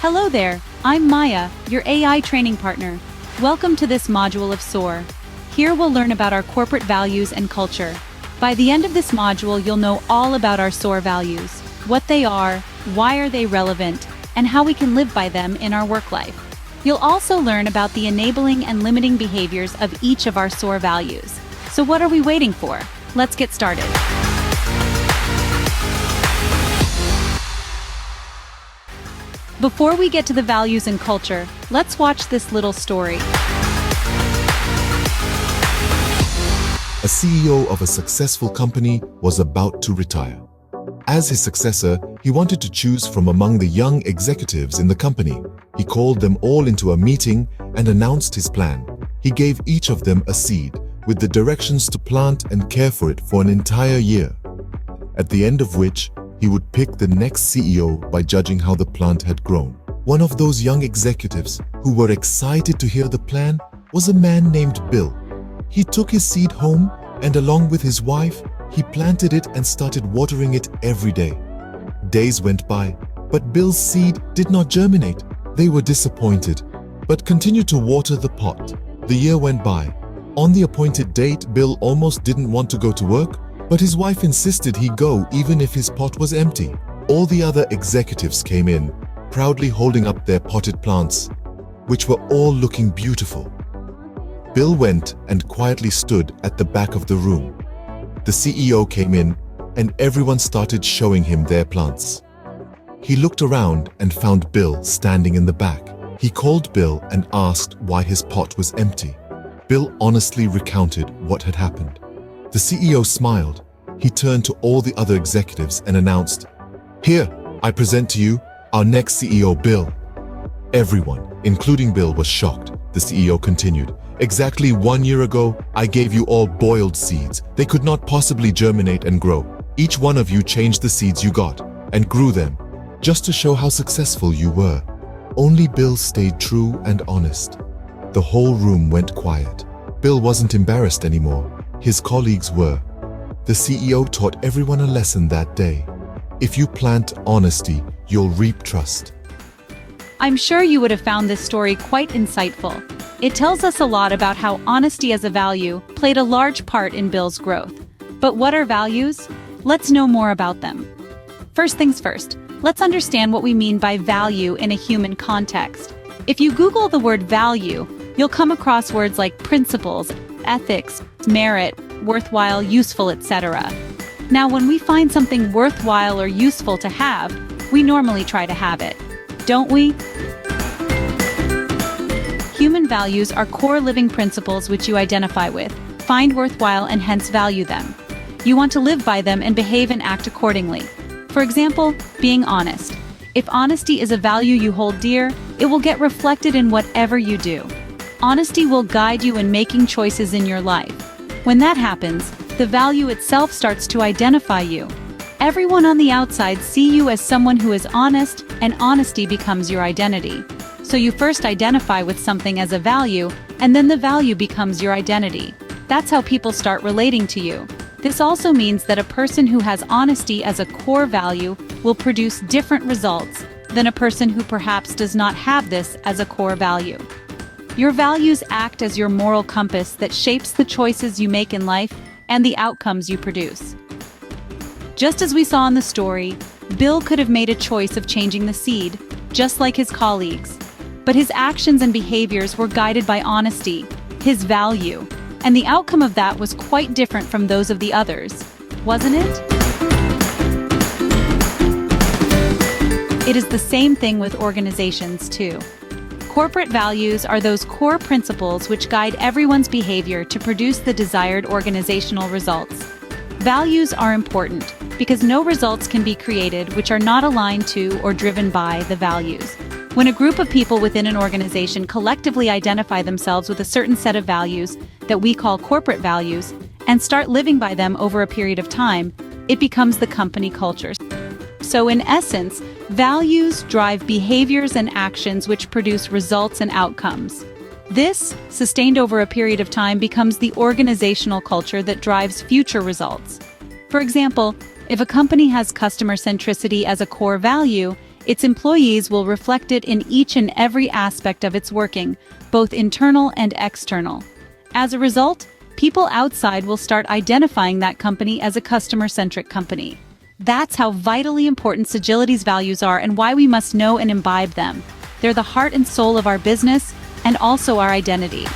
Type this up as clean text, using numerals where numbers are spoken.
Hello there, I'm Maya, your AI training partner. Welcome to this module of SOAR. Here we'll learn about our corporate values and culture. By the end of this module, you'll know all about our SOAR values, what they are, why are they relevant, and how we can live by them in our work life. You'll also learn about the enabling and limiting behaviors of each of our SOAR values. So what are we waiting for? Let's get started. Before we get to the values and culture, let's watch this little story. A CEO of a successful company was about to retire. As his successor, he wanted to choose from among the young executives in the company. He called them all into a meeting and announced his plan. He gave each of them a seed with the directions to plant and care for it for an entire year, at the end of which he would pick the next CEO by judging how the plant had grown. One of those young executives who were excited to hear the plan was a man named Bill. He took his seed home and along with his wife, he planted it and started watering it every day. Days went by, but Bill's seed did not germinate. They were disappointed, but continued to water the pot. The year went by. On the appointed date, Bill almost didn't want to go to work, but his wife insisted he go even if his pot was empty. All the other executives came in, proudly holding up their potted plants, which were all looking beautiful. Bill went and quietly stood at the back of the room. The CEO came in, and everyone started showing him their plants. He looked around and found Bill standing in the back. He called Bill and asked why his pot was empty. Bill honestly recounted what had happened. The CEO smiled. He turned to all the other executives and announced, "Here, I present to you our next CEO, Bill." Everyone, including Bill, was shocked. The CEO continued, "Exactly 1 year ago, I gave you all boiled seeds. They could not possibly germinate and grow. Each one of you changed the seeds you got and grew them, just to show how successful you were. Only Bill stayed true and honest." The whole room went quiet. Bill wasn't embarrassed anymore. His colleagues were. The CEO taught everyone a lesson that day. If you plant honesty, you'll reap trust. I'm sure you would have found this story quite insightful. It tells us a lot about how honesty as a value played a large part in Bill's growth. But what are values? Let's know more about them. First things first, let's understand what we mean by value in a human context. If you Google the word value, you'll come across words like principles, ethics, merit, worthwhile, useful, etc. Now, when we find something worthwhile or useful to have, we normally try to have it, don't we? Human values are core living principles which you identify with, find worthwhile, and hence value them. You want to live by them and behave and act accordingly. For example, being honest. If honesty is a value you hold dear, it will get reflected in whatever you do. Honesty will guide you in making choices in your life. When that happens, the value itself starts to identify you. Everyone on the outside see you as someone who is honest, and honesty becomes your identity. So you first identify with something as a value, and then the value becomes your identity. That's how people start relating to you. This also means that a person who has honesty as a core value will produce different results than a person who perhaps does not have this as a core value. Your values act as your moral compass that shapes the choices you make in life and the outcomes you produce. Just as we saw in the story, Bill could have made a choice of changing the seed, just like his colleagues. But his actions and behaviors were guided by honesty, his value, and the outcome of that was quite different from those of the others, wasn't it? It is the same thing with organizations, too. Corporate values are those core principles which guide everyone's behavior to produce the desired organizational results. Values are important because no results can be created which are not aligned to or driven by the values. When a group of people within an organization collectively identify themselves with a certain set of values that we call corporate values and start living by them over a period of time, it becomes the company culture. So in essence, values drive behaviors and actions which produce results and outcomes. This, sustained over a period of time, becomes the organizational culture that drives future results. For example, if a company has customer centricity as a core value, Its employees will reflect it in each and every aspect of its working, both internal and external. As a result, people outside will start identifying that company as a customer-centric company. That's how vitally important Sagility's values are and why we must know and imbibe them. They're the heart and soul of our business and also our identity.